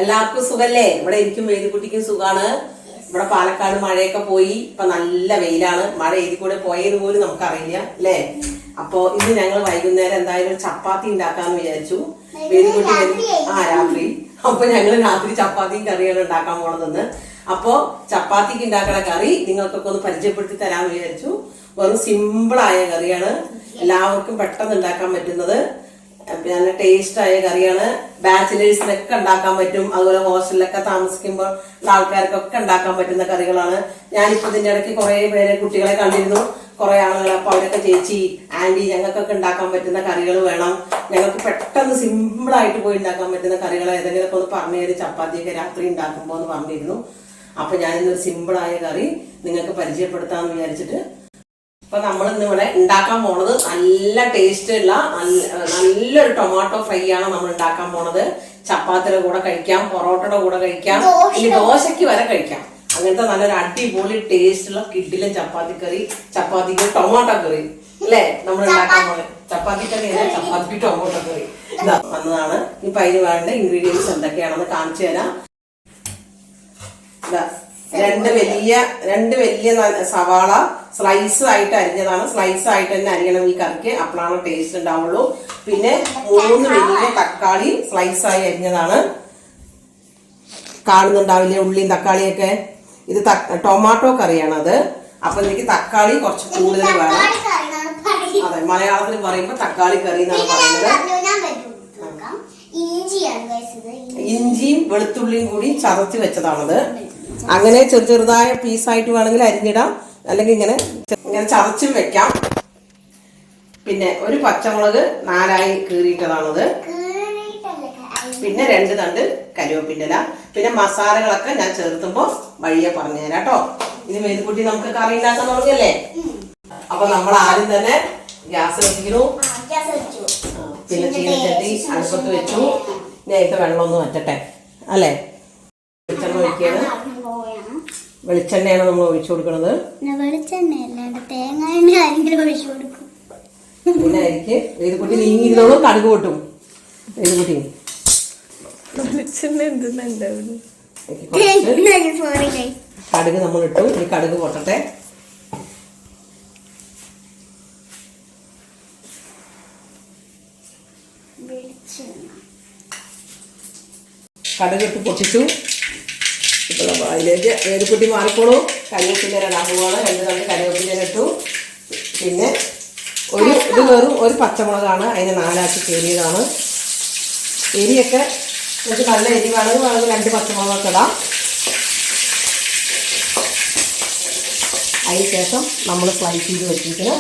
എല്ലാവർക്കും സുഖല്ലേ? ഇവിടെ എനിക്കും വേദിക്കുട്ടിക്കും സുഖാണ്. ഇവിടെ പാലക്കാട് മഴയൊക്കെ പോയി, ഇപ്പൊ നല്ല വെയിലാണ്. മഴ ഇതിൽ കൂടെ പോയത് പോലും നമുക്കറിയില്ല അല്ലേ. അപ്പൊ ഇന്ന് ഞങ്ങൾ വൈകുന്നേരം എന്തായാലും ചപ്പാത്തി ഉണ്ടാക്കാന്ന് വിചാരിച്ചു. വേദിക്കുട്ടി രാത്രി. അപ്പൊ ഞങ്ങള് രാത്രി ചപ്പാത്തിയും കറിയാണ് ഉണ്ടാക്കാൻ പോണതെന്ന്. അപ്പൊ ചപ്പാത്തിക്ക് ഉണ്ടാക്കുന്ന കറി നിങ്ങൾക്കൊക്കെ ഒന്ന് പരിചയപ്പെടുത്തി തരാമെന്ന് വിചാരിച്ചു. വെറും സിമ്പിളായ കറിയാണ്, എല്ലാവർക്കും പെട്ടെന്ന് ഉണ്ടാക്കാൻ പറ്റുന്നത്. നല്ല ടേസ്റ്റ് ആയ കറിയാണ്. ബാച്ചിലേഴ്സിനൊക്കെ ഉണ്ടാക്കാൻ പറ്റും, അതുപോലെ ഹോസ്റ്റലിലൊക്കെ താമസിക്കുമ്പോൾ ആൾക്കാർക്കൊക്കെ ഉണ്ടാക്കാൻ പറ്റുന്ന കറികളാണ്. ഞാനിപ്പോ ഇതിന്റെ ഇടയ്ക്ക് കുറെ പേരെ കുട്ടികളെ കണ്ടിരുന്നു, കുറെ ആളുകൾ. അപ്പൊ അവരൊക്കെ ചേച്ചി, ആന്റി, ഞങ്ങൾക്കൊക്കെ ഉണ്ടാക്കാൻ പറ്റുന്ന കറികൾ വേണം, ഞങ്ങൾക്ക് പെട്ടെന്ന് സിമ്പിൾ ആയിട്ട് പോയി ഉണ്ടാക്കാൻ പറ്റുന്ന കറികൾ ഏതെങ്കിലുമൊക്കെ ഒന്ന് പറഞ്ഞു തരും, ചപ്പാത്തിയൊക്കെ രാത്രി ഉണ്ടാക്കുമ്പോ എന്ന് പറഞ്ഞിരുന്നു. അപ്പൊ ഞാനിന്നൊരു സിമ്പിൾ ആയ കറി നിങ്ങൾക്ക് പരിചയപ്പെടുത്താന്ന് വിചാരിച്ചിട്ട് അപ്പൊ നമ്മൾ ഇന്ന് ഇവിടെ ഉണ്ടാക്കാൻ പോണത് നല്ല ടേസ്റ്റ് ഉള്ള നല്ലൊരു ടൊമാറ്റോ ഫ്രൈ ആണ് നമ്മൾ ഉണ്ടാക്കാൻ പോണത്. ചപ്പാത്തിയുടെ കൂടെ കഴിക്കാം, പൊറോട്ടയുടെ കൂടെ കഴിക്കാം, ഇനി ദോശയ്ക്ക് വരെ കഴിക്കാം. അങ്ങനത്തെ നല്ലൊരു അടിപൊളി ടേസ്റ്റ് ഉള്ള കിഡിലും ചപ്പാത്തിക്ക് ടൊമാറ്റോ കറി അല്ലേ നമ്മൾ ഉണ്ടാക്കാൻ പോണത്. ചപ്പാത്തി കറി അല്ല, ചപ്പാത്തിക്ക് ടൊമാറ്റോ കറി ഇതാ വന്നതാണ്. ഇപ്പൊ അതിന് വേണ്ട ഇൻഗ്രീഡിയൻസ് എന്തൊക്കെയാണെന്ന് കാണിച്ചു തരാം. രണ്ട് വലിയ സവാള സ്ലൈസ് ആയിട്ട് അരിഞ്ഞതാണ്. സ്ലൈസ് ആയിട്ട് തന്നെ അരിയണം ഈ കറിക്ക്, അപ്പോഴാണ് ടേസ്റ്റ് ഉണ്ടാവുള്ളൂ. പിന്നെ 3 വലിയ തക്കാളി സ്ലൈസ് ആയി അരിഞ്ഞതാണ്. കാണുന്നുണ്ടാവില്ലേ ഉള്ളിയും തക്കാളിയൊക്കെ? ഇത് ടൊമാറ്റോ കറിയാണത്. അപ്പൊ എനിക്ക് തക്കാളി കുറച്ച് കൂടുതൽ വേണം. അതെ, മലയാളത്തിൽ പറയുമ്പോ തക്കാളി കറി എന്നാണ് പറയുന്നത്. ഇഞ്ചിയും വെളുത്തുള്ളിയും കൂടി ചതച്ച് വെച്ചതാണത്. അങ്ങനെ ചെറുതായ പീസായിട്ട് വേണമെങ്കിൽ അരിഞ്ഞിടാം, അല്ലെങ്കിൽ ഇങ്ങനെ ചതച്ചും വെക്കാം. പിന്നെ ഒരു പച്ചമുളക് 4 കീറിയിട്ടതാണത്. പിന്നെ 2 തണ്ട് കരിവേപ്പിൻ്റെ ഇല. പിന്നെ മസാലകളൊക്കെ ഞാൻ ചേർത്തുമ്പോ വഴിയെ പറഞ്ഞുതരാം കേട്ടോ. ഇനി മേൽക്കുട്ടി നമുക്ക് കറി ഉണ്ടാക്കാൻ തുടങ്ങിയല്ലേ. അപ്പൊ നമ്മൾ ആദ്യം തന്നെ ഗ്യാസ് വെച്ചിരുന്നു. പിന്നെ ചീനച്ചട്ടി അടുപ്പത്ത് വെച്ചു. ഇനി അതിന്റെ വെള്ളം ഒന്ന് വറ്റട്ടെ അല്ലേ. വെളിച്ചെണ്ണ ഒഴിക്കുകയാണ്. വെളിച്ചെണ്ണയാണ് നമ്മൾ ഒഴിച്ചു കൊടുക്കുന്നത്. പിന്നെ അരിക്ക് വേദിക്കുട്ടി നീങ്ങിയിരുന്നോളൂ, കടുക് പൊട്ടും. വേദിക്കുട്ടി കടുക് നമ്മൾ ഇട്ടു. ഇനി കടുക് പൊട്ടട്ടെ. കടുക് ഇട്ട് പൊട്ടിച്ചു. ഇപ്പോൾ അതിലേക്ക് വേദിക്കുട്ടി മാറിക്കോളൂ. കരിവേപ്പിൻ്റെ ഇടാൻ പോവാണ്. 2 തണ്ട് കരിവേപ്പിൻ്റെ ഇട്ടു. പിന്നെ ഇത് വെറും ഒരു പച്ചമുളകാണ്, അതിന് 4 കീറിയതാണ്. എരിയൊക്കെ നമുക്ക് നല്ല എരിവാണെങ്കിൽ 2 പച്ചമുളകൊക്കെ ഇടാം. അതിന് ശേഷം നമ്മൾ ഫ്രൈ ചെയ്ത് വെച്ചിരിക്കുന്ന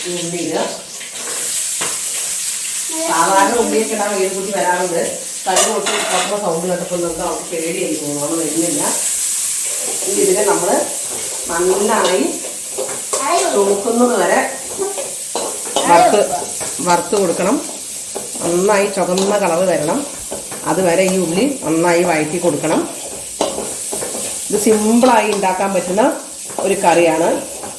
ഉള്ളി ഇടുക. സാധാരണ ഉള്ളിയൊക്കെ ഇടാൻ വേദിക്കുട്ടി വരാറുണ്ട്. കടുക് പൊട്ടി പുറത്തുള്ള സൗണ്ട് കേട്ടപ്പോൾ നമുക്ക് അവർക്ക് പേടിയായി പോകുന്നു, നമ്മൾ വരുന്നില്ല. ഇതിനെ നമ്മൾ നന്നായി ചുവക്കുന്നത് വരെ വറുത്ത് കൊടുക്കണം. നന്നായി ചുവന്ന കളർ വരണം, അതുവരെ ഈ ഉള്ളി നന്നായി വഴറ്റി കൊടുക്കണം. ഇത് സിമ്പിളായി ഉണ്ടാക്കാൻ പറ്റുന്ന ഒരു കറിയാണ്.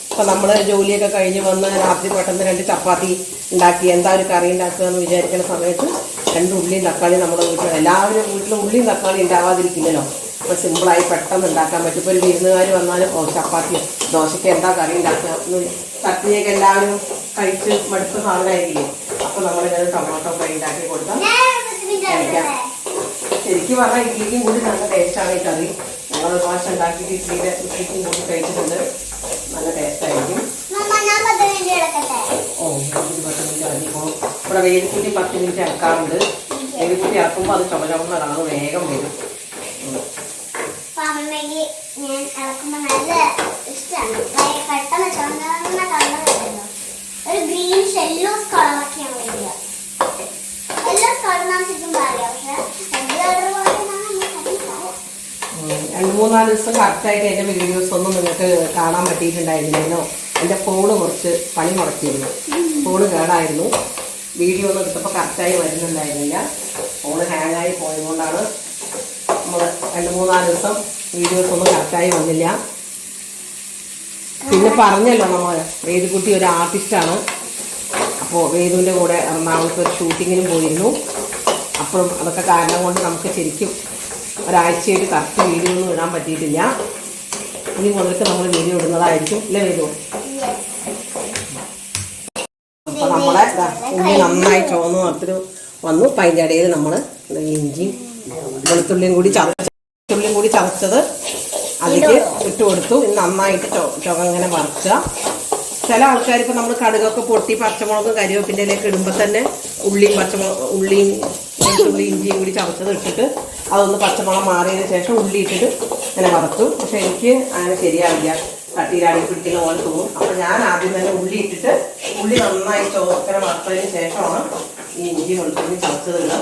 ഇപ്പം നമ്മൾ ജോലിയൊക്കെ കഴിഞ്ഞ് വന്ന് രാത്രി പെട്ടെന്ന് 2 ചപ്പാത്തി ഉണ്ടാക്കി എന്താ ഒരു കറി ഉണ്ടാക്കുക എന്ന് വിചാരിക്കുന്ന സമയത്ത് 2 ഉള്ളിയും തക്കാളി നമ്മുടെ വീട്ടിൽ എല്ലാവരും വീട്ടിൽ ഉള്ളിയും തക്കാളി ഉണ്ടാവാതിരിക്കില്ലല്ലോ. അപ്പോൾ സിമ്പിളായി പെട്ടെന്ന് ഉണ്ടാക്കാൻ പറ്റും. ഇപ്പോൾ ഒരു വിരുന്നുകാർ വന്നാലും ചപ്പാത്തിയോ ദോശയ്ക്ക് എന്താ കറി ഉണ്ടാക്കുക, ചട്നിയൊക്കെ എല്ലാവരും കഴിച്ച് മടുത്ത സാധനമായിരിക്കില്ലേ. അപ്പോൾ നമ്മളിങ്ങനെ ടൊമാറ്റോ ഫ്രൈ ഉണ്ടാക്കി കൊടുത്താൽ കഴിക്കാം. ശരിക്കും പറഞ്ഞാൽ ഇഡ്ലിക്കും കൂടി നല്ല ടേസ്റ്റാണ് ഈ കറി. ഞങ്ങൾ ഒരു പ്രാവശ്യം ഉണ്ടാക്കിയിട്ട് ഇഡ്ലിക്കും കൂടി കഴിച്ചിട്ടുണ്ട്. നല്ല ടേസ്റ്റായിരിക്കും. ഇവിടെ വേദിക്കുട്ടി 10 മിനിറ്റ് ഇറക്കാറുണ്ട്. വേദിക്കുട്ടി ഇറക്കുമ്പോൾ അത് ചുമന്ന കളർ വേഗം വരും. ഒരു ഗ്രീൻ യെല്ലോസ് കളറൊക്കെയാണ് വരിക. യെല്ലോസ് കളർ നമുക്ക് പറയാം, പക്ഷെ 2-3 ദിവസം കറക്റ്റായിട്ട് എൻ്റെ വീഡിയോസ് ഒന്നും നിങ്ങൾക്ക് കാണാൻ പറ്റിയിട്ടുണ്ടായിരുന്നില്ലല്ലോ. എൻ്റെ ഫോണ് കുറച്ച് പണി മുടക്കിയിരുന്നു. ഫോണ് കേടായിരുന്നു. വീഡിയോ ഒന്നും എടുത്തപ്പോൾ കറക്റ്റായി വരുന്നുണ്ടായിരുന്നില്ല. ഫോണ് ഹാങ്ങായി പോയതുകൊണ്ടാണ് നമ്മൾ 2-3 ദിവസം വീഡിയോസ് ഒന്നും കറക്റ്റായി വന്നില്ല. പിന്നെ പറഞ്ഞല്ലോ നമ്മൾ വേദിക്കുട്ടി ഒരു ആർട്ടിസ്റ്റാണ്. അപ്പോൾ വേദുവിൻ്റെ കൂടെ എറണാകുളത്ത് ഒരു ഷൂട്ടിങ്ങിനും പോയിരുന്നു. അപ്പോഴും അതൊക്കെ കാരണം കൊണ്ട് നമുക്ക് ശരിക്കും ഒരാഴ്ചയായിട്ട് കറക്റ്റ് വീഡിയോ ഒന്നും ഇടാൻ പറ്റിയിട്ടില്ല. ഇനി മുതൽക്ക് നമ്മൾ വീഡിയോ ഇടുന്നതായിരിക്കും അല്ലേ വേദു? അപ്പോൾ നമ്മളെ ഉള്ളി നന്നായി ചുവന്ന് നിറത്തിൽ വന്നു. അപ്പം അതിൻ്റെ ഇടയിൽ നമ്മൾ ഇഞ്ചിയും വെളുത്തുള്ളിയും കൂടി ചതച്ചത് അതിലേക്ക് ഇട്ട് കൊടുത്തു. നന്നായിട്ട് ചുവ ഇങ്ങനെ വറുക്കുക. ചില ആൾക്കാർ ഇപ്പോൾ നമ്മൾ കടുകൊക്കെ പൊട്ടി പച്ചമുളകും കരിവേപ്പിൻ്റെ ഇലയൊക്കെ ഇടുമ്പോൾ തന്നെ ഉള്ളിയും വെളുത്തുള്ളി ഇഞ്ചിയും കൂടി ചതച്ചത് ഇട്ടിട്ട് അതൊന്ന് പച്ചമുളക് മാറിയതിന് ശേഷം ഉള്ളി ഇട്ടിട്ട് ഇങ്ങനെ വറുത്തു. പക്ഷെ എനിക്ക് അങ്ങനെ ശരിയാവില്ല, കട്ടിയിലാടി പിടിക്കുന്ന പോലെ തോന്നും. അപ്പോൾ ഞാൻ ആദ്യം തന്നെ ഉള്ളി ഇട്ടിട്ട് ഉള്ളി നന്നായി ഇങ്ങനെ വറുത്തതിന് ശേഷമാണ് ഈ ഇഞ്ചി വെളുത്തുള്ളി ചതച്ചത് ഇടുക.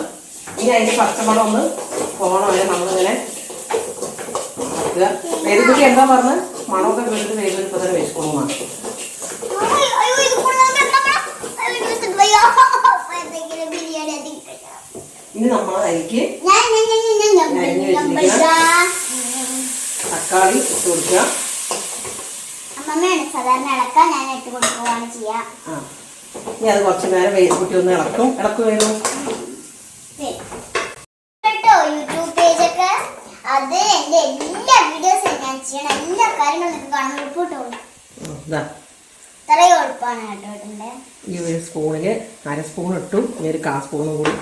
ഇനി അതിന് പച്ചമുളക് ഒന്ന് പോകണം വരെ നമ്മളിങ്ങനെ വറുക്കുക. വേദുകുട്ടി എന്താ പറഞ്ഞ് മണമൊക്കെ കേട്ടിട്ട് വേദന ഇപ്പോൾ തന്നെ വിശക്കണമെന്നാണ്. ഇനി നമ്മൾ അതിലേക്ക് തക്കാളി ഇട്ട് കൊടുക്കുക. സാധാരണ ഇളക്കാൻ ഞാൻ ഇട്ട് കൊടുക്കുകയാണ് ചെയ്യാ. ഇനി അത് കുറച്ച് നേരം വേദുകുട്ടി ഒന്ന് ഇളക്കും വേണം. യൂട്യൂബ് പേജൊക്കെ അത് എന്റെ എല്ലാ വീഡിയോസും ഞാൻ ചെയ്യണം. എല്ലാ കാര്യങ്ങളും നിങ്ങൾക്ക് കാണാൻ എളുപ്പമുള്ളൂ. ഇത്രയും എളുപ്പമാണ് കേട്ടോ. ഈ ഒരു സ്പൂണിൽ 1/2 സ്പൂൺ ഇട്ടു. ഇനി ഒരു 1/4 സ്പൂണും കൂടി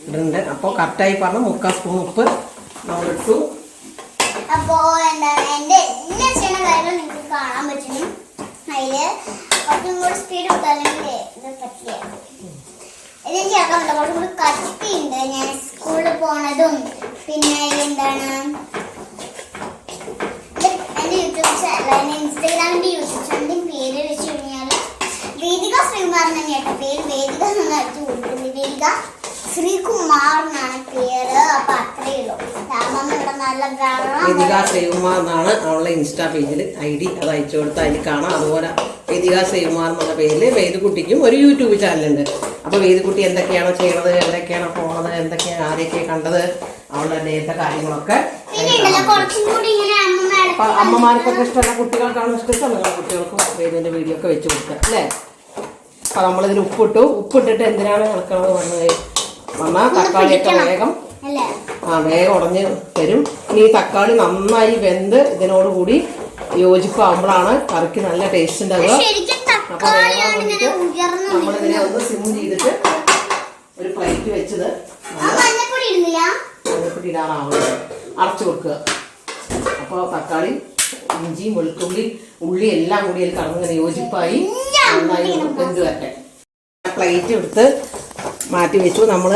ഇടുന്നുണ്ട്. അപ്പോൾ കറക്റ്റായി പറഞ്ഞ 3/4 സ്പൂൺ ഉപ്പ് നമ്മളിട്ടു. അപ്പോ എന്താണ് എന്റെ എല്ലാ ചെയ്യണ കാര്യങ്ങളും നിങ്ങൾക്ക് കാണാൻ പറ്റും. അതില് കുറച്ചും കൂടി സ്പീഡ് കൊടുത്താലെങ്കിൽ ഇത് പറ്റില്ല. ഇതെനിക്ക് ചേർക്കാൻ പറ്റില്ല. കുറച്ചും കൂടി കട്ടിയുണ്ട്. ഞാൻ സ്കൂളിൽ പോണതും പിന്നെ എന്താണ് എന്റെ യൂട്യൂബ് ചാനൽ ഇൻസ്റ്റാഗ്രാമിന്റെ യൂട്യൂബ് ചാനലിന്റെ പേര് വെച്ച് കഴിഞ്ഞാൽ വേദിക ശ്രീകുമാർ തന്നെയാട്ടോ പേര്. വേദിക എന്നാണ് അടിച്ചു കൊടുക്കുന്നത്. വേദിക ശ്രീകുമാർ എന്നാണ് പേര്. അപ്പൊ അത്രയേ ഉള്ളൂ. ഇവിടെ നല്ല വേദിക ശ്രീകുമാർ എന്നാണ് അവളുടെ ഇൻസ്റ്റാ പേജിൽ ID. അത് അയച്ചു കൊടുത്താൽ അതിൽ കാണാം. അതുപോലെ വേദിക ശ്രീകുമാർ എന്നുള്ള പേരിൽ വേദുകുട്ടിക്കും ഒരു യൂട്യൂബ് ചാനലുണ്ട്. അപ്പോൾ വേദുകുട്ടി എന്തൊക്കെയാണോ ചെയ്യണത്, എവിടെയൊക്കെയാണോ പോണത്, എന്തൊക്കെയാണ് ആരെയൊക്കെയാണ് കണ്ടത്, അവളുടെ നേരത്തെ കാര്യങ്ങളൊക്കെ അപ്പൊ അമ്മമാർക്കൊക്കെ ഇഷ്ടമല്ല, കുട്ടികൾക്കാണ് ഇഷ്ടം. നിങ്ങളുടെ കുട്ടികൾക്കും വേദുവിൻ്റെ വീഡിയോ ഒക്കെ വെച്ച് കൊടുക്കുക അല്ലേ. അപ്പൊ നമ്മളിതിൽ ഉപ്പിട്ടിട്ട് എന്തിനാണ് ഇളക്കണത് വന്നാൽ തക്കാളിയൊക്കെ വേഗം ഉടഞ്ഞ് തരും. ഇനി ഈ തക്കാളി നന്നായി വെന്ത് ഇതിനോടുകൂടി യോജിപ്പാകുമ്പോഴാണ് കറിക്ക് നല്ല ടേസ്റ്റ് ഉണ്ടാവുക. അപ്പൊ വേഗം വേണ്ടിയിട്ട് നമ്മളിതിനെ ഒന്ന് സിം ചെയ്തിട്ട് ഒരു പ്ലേറ്റ് വെച്ചത് മഞ്ഞപ്പൊടി ഇടാറാവുന്നത് അടച്ചു കൊടുക്കുക. അപ്പോൾ തക്കാളി ഇഞ്ചിയും വെളുത്തുള്ളി ഉള്ളി എല്ലാം കൂടി അതിൽ കടന്നിങ്ങനെ യോജിപ്പായി നന്നായി വെന്ത് വരട്ടെ. പ്ലേറ്റ് എടുത്ത് മാറ്റി വെച്ചു. നമ്മൾ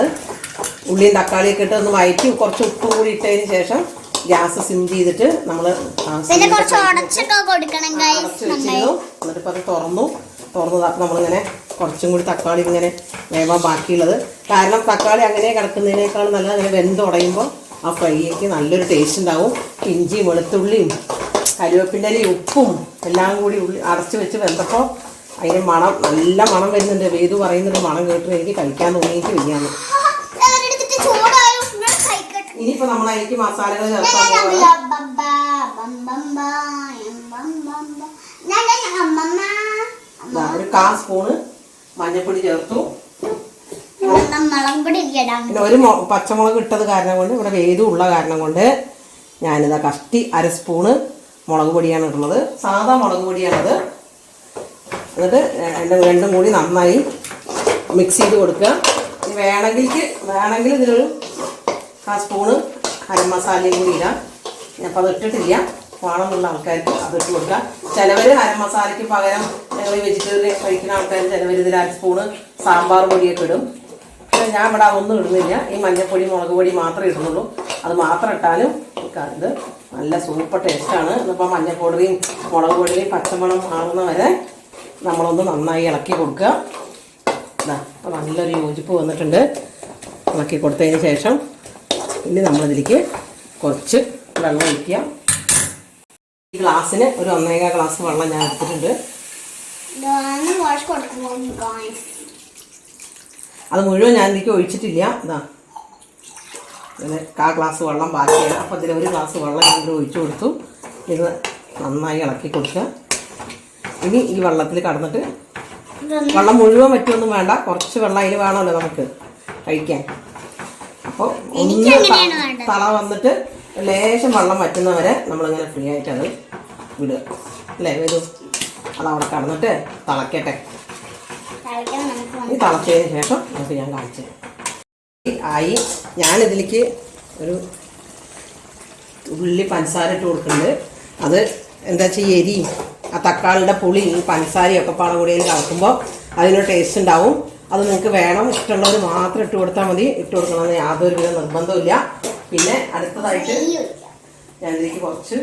ഉള്ളിയും തക്കാളിയൊക്കെ ഇട്ട് ഒന്ന് വഴറ്റി കുറച്ച് ഉപ്പും കൂടി ഇട്ടതിന് ശേഷം ഗ്യാസ് സിം ചെയ്തിട്ട് നമ്മൾ എന്നിട്ടിപ്പോൾ അത് തുറന്നതാക്കി നമ്മളിങ്ങനെ കുറച്ചും കൂടി തക്കാളി ഇങ്ങനെ വേവാൻ ബാക്കിയുള്ളത്. കാരണം തക്കാളി അങ്ങനെ കിടക്കുന്നതിനേക്കാൾ നല്ല അങ്ങനെ വെന്തുടയുമ്പോൾ ആ ഫ്രൈക്ക് നല്ലൊരു ടേസ്റ്റ് ഉണ്ടാവും. ഇഞ്ചിയും വെളുത്തുള്ളിയും കരിവേപ്പിൻ്റെ ഉപ്പും എല്ലാം കൂടി അടച്ച് വെച്ച് വെന്തപ്പോൾ അതിന് മണം നല്ല മണം വരുന്നുണ്ട്. വേദു പറയുന്നുണ്ട് മണം കേട്ട് എനിക്ക് കഴിക്കാൻ തോന്നിയിട്ട് വയ്യാന്ന്. ഇനിയിപ്പോ നമ്മൾ അതിലേക്ക് മസാലകൾ ചേർക്കാൻ ഒരു 1/4 സ്പൂണ് മഞ്ഞൾപ്പൊടി ചേർത്തു. പിന്നെ ഒരു പച്ചമുളക് ഇട്ടത് കാരണം കൊണ്ട് ഇവിടെ വേദു ഉള്ള കാരണം കൊണ്ട് ഞാനിതാ കഷ്ടി 1/2 സ്പൂണ് മുളക് പൊടിയാണ് ഇടുന്നത്. സാധാ മുളക് പൊടിയാണത്. എന്നിട്ട് രണ്ടും കൂടി നന്നായി മിക്സ് ചെയ്ത് കൊടുക്കുക. വേണമെങ്കിൽ ഇതിലൊരു 1/4 സ്പൂണ് ഗരം മസാലയും കൂടി ഇടാം. അപ്പോൾ അത് ഇട്ടിട്ടില്ല. വേണമെന്നുള്ള ആൾക്കാർക്ക് അതിട്ട് കൊടുക്കുക. ചിലവർ ഗരം മസാലയ്ക്ക് പകരം ഞങ്ങൾ വെജിറ്റേറിയൻ കഴിക്കുന്ന ആൾക്കാർ ചിലവർ ഇതിൽ 1/2 സ്പൂണ് സാമ്പാർ പൊടിയൊക്കെ ഇടും. പക്ഷേ ഞാൻ ഇവിടെ അതൊന്നും ഇടുന്നില്ല. ഈ മഞ്ഞൾപ്പൊടി മുളക് പൊടി മാത്രമേ ഇടുന്നുള്ളൂ. അത് മാത്രം ഇട്ടാലും ഇത് നല്ല സൂപ്പർ ടേസ്റ്റാണ്. ഇപ്പോൾ മഞ്ഞൾപ്പൊടിയും മുളക് പൊടിയും പച്ചമണം മാറുന്ന വരെ നമ്മളൊന്ന് നന്നായി ഇളക്കി കൊടുക്കുക. അപ്പോൾ നല്ലൊരു യോജിപ്പ് വന്നിട്ടുണ്ട്. ഇളക്കി കൊടുത്തതിന് ശേഷം ഇനി നമ്മളിതിലേക്ക് കുറച്ച് വെള്ളം ഒഴിക്കുക. ഈ ഗ്ലാസ്സിന് ഒരു 1.25 ഗ്ലാസ് വെള്ളം ഞാൻ എടുത്തിട്ടുണ്ട്. അത് മുഴുവൻ ഞാൻ ഇതിലേക്ക് ഒഴിച്ചിട്ടില്ല. ഇതിന് 1/4 ഗ്ലാസ് വെള്ളം ബാക്കിയാണ്. അപ്പോൾ ഇതിൽ 1 ഗ്ലാസ് വെള്ളം ഞാൻ ഒഴിച്ചു കൊടുത്തു. ഇത് നന്നായി ഇളക്കി കൊടുക്കുക. ഇനി ഈ വെള്ളത്തിൽ കടന്നിട്ട് വെള്ളം മുഴുവൻ പറ്റുമൊന്നും വേണ്ട, കുറച്ച് വെള്ളം അതിൽ വേണമല്ലോ നമുക്ക് കഴിക്കാൻ. അപ്പോൾ ഒന്ന് തള വന്നിട്ട് ലേശം വെള്ളം വറ്റുന്നവരെ നമ്മളിങ്ങനെ ഫ്രീ ആയിട്ട് അത് വിടുക അല്ലേ വരൂ. അതവിടെ കടന്നിട്ട് തിളക്കട്ടെ. ഈ തിളച്ചതിന് ശേഷം നമുക്ക് ഞാൻ കാണിച്ചു ആയി. ഞാനിതിലേക്ക് ഒരു ഉള്ളി പഞ്ചസാര ഇട്ട് കൊടുക്കുന്നുണ്ട്. അത് എന്താ വെച്ചാൽ എരിയും ആ തക്കാളിയുടെ പുളി ഈ പഞ്ചസാരയും ഒക്കെ പാടെ കൂടി കലക്കുമ്പോൾ അതിനൊരു ടേസ്റ്റ് ഉണ്ടാവും. അത് നിങ്ങൾക്ക് വേണം, ഇഷ്ടമുള്ളവർ മാത്രം ഇട്ട് കൊടുത്താൽ മതി. ഇട്ട് കൊടുക്കണമെന്ന് യാതൊരു വിധ നിർബന്ധമില്ല. പിന്നെ അടുത്തതായിട്ട് ഞാനിതിലേക്ക് കുറച്ച്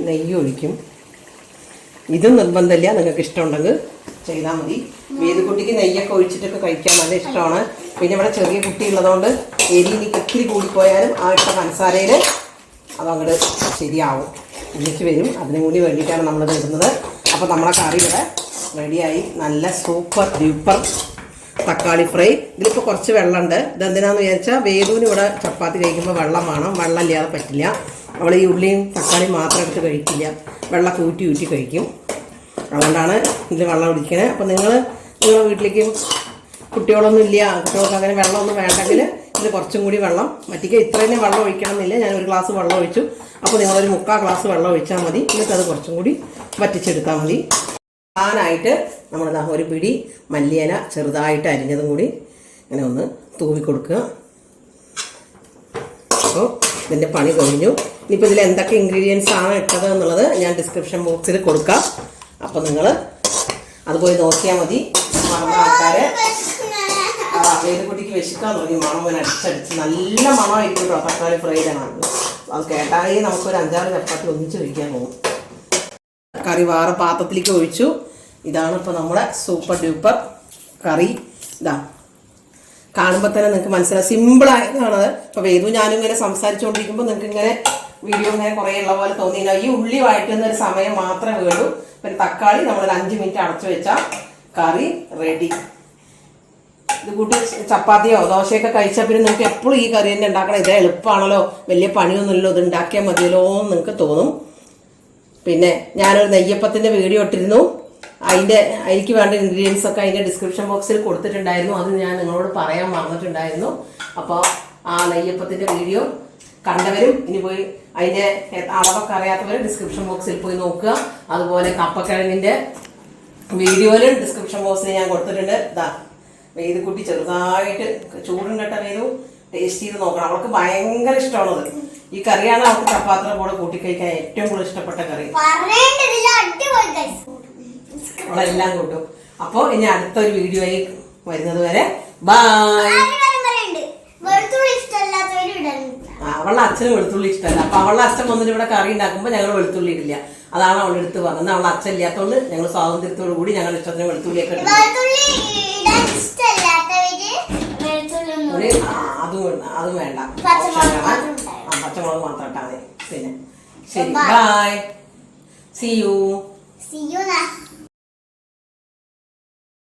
നെയ്യ് ഒഴിക്കും. ഇതും നിർബന്ധമില്ല, നിങ്ങൾക്ക് ഇഷ്ടമുണ്ടെങ്കിൽ ചെയ്താൽ മതി. വേദക്കുട്ടിക്ക് നെയ്യൊക്കെ ഒഴിച്ചിട്ടൊക്കെ കഴിക്കാൻ നല്ല ഇഷ്ടമാണ്. പിന്നെ ഇവിടെ ചെറിയ കുട്ടി ഉള്ളതുകൊണ്ട് എരിയിനി ഒത്തിരി കൂടിപ്പോയാലും ആ ഇട്ട പഞ്ചസാരയിൽ അതങ്ങോട്ട് ശരിയാവും, ഒന്നിച്ച് വരും. അതിനും കൂടി വേണ്ടിയിട്ടാണ് നമ്മളിത് ഇടുന്നത്. അപ്പോൾ നമ്മളെ കറി ഇവിടെ റെഡിയായി. നല്ല സൂപ്പർ ഡ്യൂപ്പർ തക്കാളി ഫ്രൈ. ഇതിലിപ്പോൾ കുറച്ച് വെള്ളമുണ്ട്. ഇതെന്തിനാന്ന് വിചാരിച്ചാൽ വേദുവിന് ഇവിടെ ചപ്പാത്തി കഴിക്കുമ്പോൾ വെള്ളം വേണം. വെള്ളം ഇല്ലാതെ പറ്റില്ല. അവൾ ഈ ഉള്ളിയും തക്കാളിയും മാത്രം എടുത്ത് കഴിക്കില്ല, വെള്ളം ഊറ്റി കഴിക്കും. അതുകൊണ്ടാണ് ഇതിൽ വെള്ളം ഒഴിക്കുന്നത്. അപ്പോൾ നിങ്ങളുടെ വീട്ടിലേക്ക് കുട്ടികളൊന്നും ഇല്ല, കുട്ടികൾക്ക് അങ്ങനെ വെള്ളമൊന്നും വേണ്ടെങ്കിൽ ഇതിൽ കുറച്ചും കൂടി വെള്ളം വറ്റിക്കുക. ഇത്ര തന്നെ വെള്ളം ഒഴിക്കണം എന്നില്ല. ഞാൻ ഒരു ഗ്ലാസ് വെള്ളം ഒഴിച്ചു. അപ്പോൾ നിങ്ങളൊരു 3/4 ഗ്ലാസ് വെള്ളം ഒഴിച്ചാൽ മതി. എന്നിട്ട് അത് കുറച്ചും കൂടി വറ്റിച്ചെടുത്താൽ മതി. ആനായിട്ട് നമ്മളിതാ ഒരു പിടി മല്ലിയില ചെറുതായിട്ട് അരിഞ്ഞതും കൂടി ഇങ്ങനെ ഒന്ന് തൂവി കൊടുക്കുക. അപ്പോൾ ഇതിൻ്റെ പണി കഴിഞ്ഞു. ഇനിയിപ്പോൾ ഇതിൽ എന്തൊക്കെ ഇൻഗ്രീഡിയൻസ് ആണ് ഇട്ടത് എന്നുള്ളത് ഞാൻ ഡിസ്ക്രിപ്ഷൻ ബോക്സിൽ കൊടുക്കാം. അപ്പോൾ നിങ്ങൾ അതുപോയി നോക്കിയാൽ മതി. മറന്ന ആൾക്കാർ വേദക്കുട്ടിക്ക് വിശക്കാൻ തുടങ്ങി. മണം ഇങ്ങനെ അടിച്ചടിച്ച് നല്ല മണമായിരിക്കും കേട്ടോ തക്കാളി ഫ്രൈഡാണ്. അത് കേട്ടാൽ നമുക്കൊരു 5-6 ചപ്പാത്തി ഒന്നിച്ച് കഴിക്കാൻ പോകും. കറി വേറെ പാത്രത്തിലേക്ക് ഒഴിച്ചു. ഇതാണ് ഇപ്പോൾ നമ്മുടെ സൂപ്പർ ഡ്യൂപ്പർ കറി. ഇതാ കാണുമ്പോൾ തന്നെ നിങ്ങൾക്ക് മനസ്സിലാവും, സിമ്പിളായതാണത്. ഇപ്പോൾ വേദു ഞാനും ഇങ്ങനെ സംസാരിച്ചുകൊണ്ടിരിക്കുമ്പോൾ നിങ്ങൾക്ക് ഇങ്ങനെ വീഡിയോ ഇങ്ങനെ കുറേ ഉള്ള പോലെ തോന്നിയില്ല. ഈ ഉള്ളി വഴറ്റുന്ന ഒരു സമയം മാത്രമേ വേണ്ടൂ. പിന്നെ തക്കാളി നമ്മളൊരു 5 മിനിറ്റ് അടച്ചു വെച്ചാൽ കറി റെഡി. ഇത് കൂട്ടി ചപ്പാത്തിയോ ദോശയൊക്കെ കഴിച്ചാൽ പിന്നെ നിങ്ങൾക്ക് എപ്പോഴും ഈ കറി തന്നെ ഉണ്ടാക്കണം. ഇത് എളുപ്പമാണല്ലോ, വലിയ പണിയൊന്നുമില്ലല്ലോ, ഇത് ഉണ്ടാക്കിയാൽ മതിയല്ലോ എന്ന് നിങ്ങൾക്ക് തോന്നും. പിന്നെ ഞാനൊരു നെയ്യപ്പത്തിൻ്റെ വീഡിയോ ഇട്ടിരുന്നു. അതിലേക്ക് വേണ്ട ഇൻഗ്രീഡിയൻസ് ഒക്കെ അതിൻ്റെ ഡിസ്ക്രിപ്ഷൻ ബോക്സിൽ കൊടുത്തിട്ടുണ്ടായിരുന്നു. അത് ഞാൻ നിങ്ങളോട് പറയാൻ മറന്നിട്ടുണ്ടായിരുന്നു. അപ്പോൾ ആ നെയ്യപ്പത്തിൻ്റെ വീഡിയോ കണ്ടവരും ഇനി പോയി അതിൻ്റെ അളവൊക്കെ അറിയാത്തവർ ഡിസ്ക്രിപ്ഷൻ ബോക്സിൽ പോയി നോക്കുക. അതുപോലെ കപ്പക്കിഴങ്ങിൻ്റെ വീഡിയോയിലും ഡിസ്ക്രിപ്ഷൻ ബോക്സിൽ ഞാൻ കൊടുത്തിട്ടുണ്ട്. ഇതാ വേദക്കുട്ടി ചെറുതായിട്ട് ചൂടുണ്ടട്ട വേദു ടേസ്റ്റ് ചെയ്ത് നോക്കണം. അവൾക്ക് ഭയങ്കര ഇഷ്ടമാണത്. ഈ കറിയാണ് അവൾക്ക് ചപ്പാത്തിയുടെ കൂടെ കൂട്ടിക്കഴിക്കാൻ ഏറ്റവും കൂടുതൽ ഇഷ്ടപ്പെട്ട കറി. അവളെല്ലാം കൂട്ടും. അപ്പോൾ ഇനി അടുത്തൊരു വീഡിയോയിൽ വരുന്നത് വരെ ബൈ. അവളുടെ അച്ഛന് വെളുത്തുള്ളി ഇഷ്ടമല്ല. അപ്പൊ അവളുടെ അച്ഛൻ വന്നിട്ട് ഇവിടെ കറി ഉണ്ടാക്കുമ്പോൾ ഞങ്ങൾ വെളുത്തുള്ളി ഇടില്ല. അതാണ് അവളുടെ അടുത്ത് പറഞ്ഞത്. അവളുടെ അച്ഛൻ ഇല്ലാത്തതുകൊണ്ട് ഞങ്ങൾ സ്വാതന്ത്ര്യത്തോടു കൂടി ഞങ്ങളുടെ ഇഷ്ടത്തിന് വെളുത്തുള്ളിയൊക്കെ അത് വേണ്ട, പച്ചമുളക് മാത്രം ഇട്ടാൽ മതി. പിന്നെ ശരി, ബൈ, സി യു.